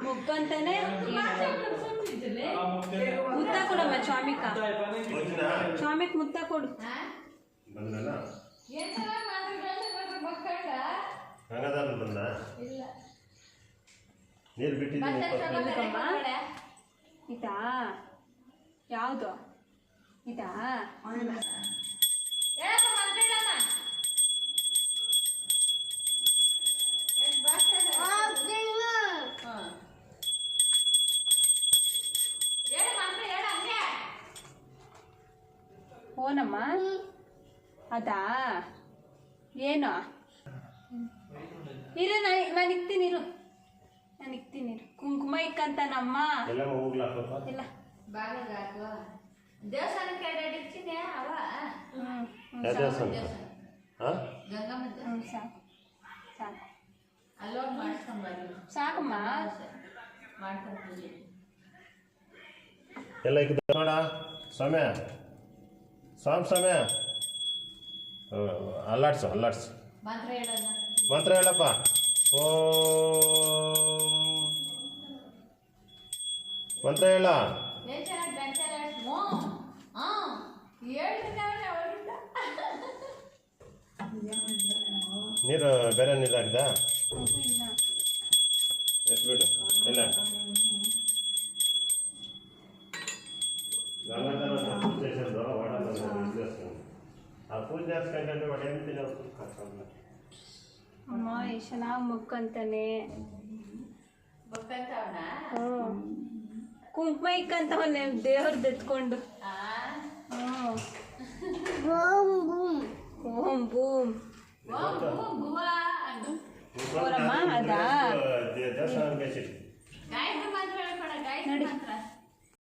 ಮುಕ್ಕಂತಾನೆ ಮುತ್ತ ಕೊಡಮ್ಮ ಸ್ವಾಮಿಕ ಸ್ವಾಮಿಕ್ ಮುತ್ತ ಕೊಡು ನೀರು ಬಿಟ್ಟಿದ್ದಮ್ಮ ಇದಾ ಯಾವುದು ಇದಾ ಓನಮ್ಮ ಅದಾ ಏನು ಇರು ನಾನು ಇಕ್ತೀನಿ ಇರು ನಾನು ಇಕ್ತೀನಿ ಇರು ಕುಂಕುಮ ಇಕ್ಕಂತಾನಮ್ಮ ಇಲ್ಲ ದೇವಸ್ಥಾನಕ್ಕೆ ಸಾಕು ಸಾಕು ಅಲ್ಲೋಗಿ ಮಾಡಿಸ್ಕೊಂಬರ್ರಿ ಸಾಕಮ್ಮ ಮಾಡ್ಕೊಂಡ್ರಿ ಎಲ್ಲ ನೋಡ ಸಮಯ ಸಮಯ ಅಲ್ಲಾಡ್ಸು ಮಂತ್ರ ಹೇಳೋಣ ಮಂತ್ರ ಹೇಳಪ್ಪ ಮಂತ್ರ ಹೇಳ ನೀರು ಬೇರೆ ನೀರು ಹಾಕ್ದ ಎತ್ಬಿಡು ಇಲ್ಲ ಆ ಪೂಜೆ ಹಾಕ್ಸ್ಕೊಂಡ್ರೆ ಒಡೆ ಅಂತೀನಿ ಅಮ್ಮ ಎಷ್ಟು ಚೆನ್ನಾಗಿ ಮುಕ್ಕಂತಾನೆ ಕುಂಕುಮ ಇಕ್ಕಂತವನ್ನೇ ದೇವ್ರದ್ದು ಎತ್ಕೊಂಡು ಓಂ ಬೂಮ್ ಅದಾ ದೇವಸ್ಥಾನ ಗಾಯತ್ರಿ ಮಂತ್ರ ಹೇಳ್ಕೊಡ ಗಾಯತ್ರಿ ಮಂತ್ರ